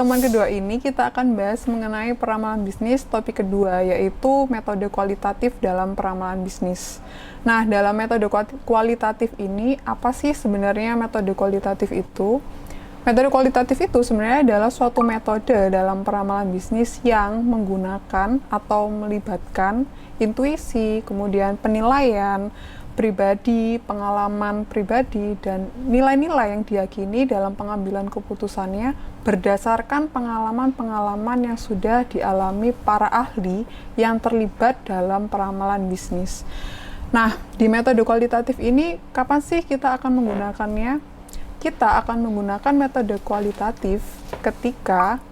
pertemuan kedua ini kita akan bahas mengenai peramalan bisnis topik kedua, yaitu metode kualitatif dalam peramalan bisnis. Nah, dalam metode kualitatif ini, apa sih sebenarnya metode kualitatif itu? Metode kualitatif itu sebenarnya adalah suatu metode dalam peramalan bisnis yang menggunakan atau melibatkan intuisi, kemudian penilaian pribadi, pengalaman pribadi, dan nilai-nilai yang diyakini dalam pengambilan keputusannya berdasarkan pengalaman-pengalaman yang sudah dialami para ahli yang terlibat dalam peramalan bisnis. Nah, di metode kualitatif ini, kapan sih kita akan menggunakannya? Kita akan menggunakan metode kualitatif ketika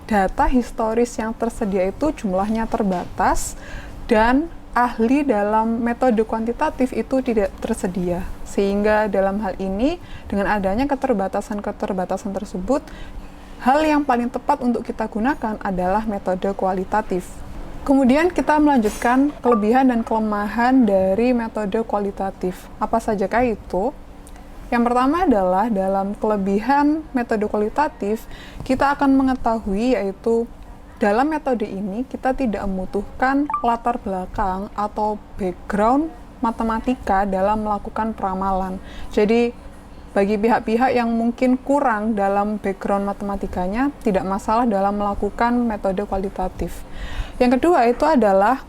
data historis yang tersedia itu jumlahnya terbatas dan ahli dalam metode kuantitatif itu tidak tersedia. Sehingga dalam hal ini, dengan adanya keterbatasan-keterbatasan tersebut, hal yang paling tepat untuk kita gunakan adalah metode kualitatif. Kemudian kita melanjutkan kelebihan dan kelemahan dari metode kualitatif. Apa sajakah itu? Yang pertama adalah dalam kelebihan metode kualitatif, kita akan mengetahui yaitu dalam metode ini kita tidak membutuhkan latar belakang atau background matematika dalam melakukan peramalan. Jadi bagi pihak-pihak yang mungkin kurang dalam background matematikanya, tidak masalah dalam melakukan metode kualitatif. Yang kedua itu adalah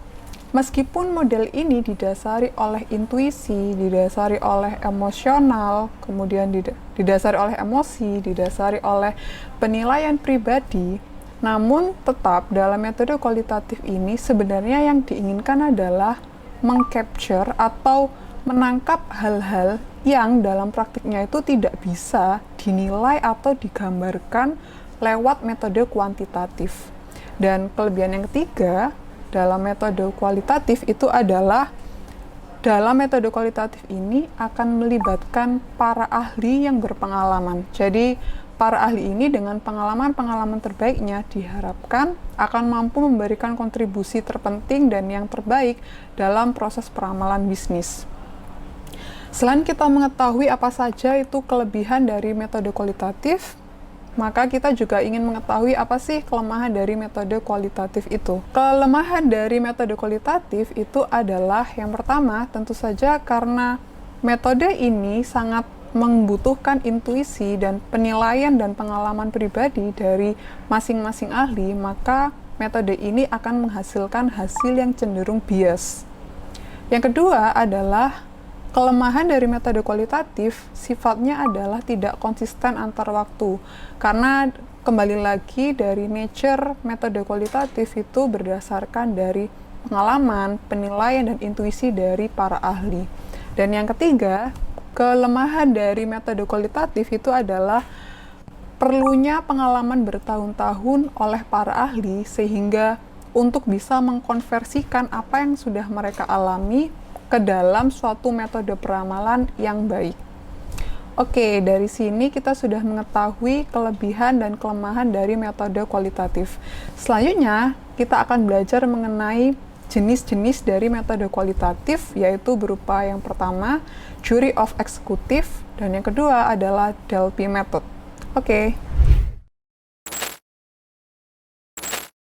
meskipun model ini didasari oleh intuisi, didasari oleh emosional, kemudian didasari oleh emosi, didasari oleh penilaian pribadi, namun tetap dalam metode kualitatif ini sebenarnya yang diinginkan adalah mengcapture atau menangkap hal-hal yang dalam praktiknya itu tidak bisa dinilai atau digambarkan lewat metode kuantitatif. Dan kelebihan yang ketiga dalam metode kualitatif itu adalah dalam metode kualitatif ini akan melibatkan para ahli yang berpengalaman. Jadi para ahli ini dengan pengalaman-pengalaman terbaiknya diharapkan akan mampu memberikan kontribusi terpenting dan yang terbaik dalam proses peramalan bisnis. Selain kita mengetahui apa saja itu kelebihan dari metode kualitatif, maka kita juga ingin mengetahui apa sih kelemahan dari metode kualitatif itu. Kelemahan dari metode kualitatif itu adalah yang pertama tentu saja karena metode ini sangat membutuhkan intuisi dan penilaian dan pengalaman pribadi dari masing-masing ahli, maka metode ini akan menghasilkan hasil yang cenderung bias. Yang kedua adalah kelemahan dari metode kualitatif sifatnya adalah tidak konsisten antar waktu, karena kembali lagi dari nature metode kualitatif itu berdasarkan dari pengalaman, penilaian, dan intuisi dari para ahli. Dan yang ketiga, kelemahan dari metode kualitatif itu adalah perlunya pengalaman bertahun-tahun oleh para ahli sehingga untuk bisa mengkonversikan apa yang sudah mereka alami ke dalam suatu metode peramalan yang baik. Oke, dari sini kita sudah mengetahui kelebihan dan kelemahan dari metode kualitatif. Selanjutnya, kita akan belajar mengenai jenis-jenis dari metode kualitatif, yaitu berupa yang pertama, jury of executive, dan yang kedua adalah Delphi method. Oke.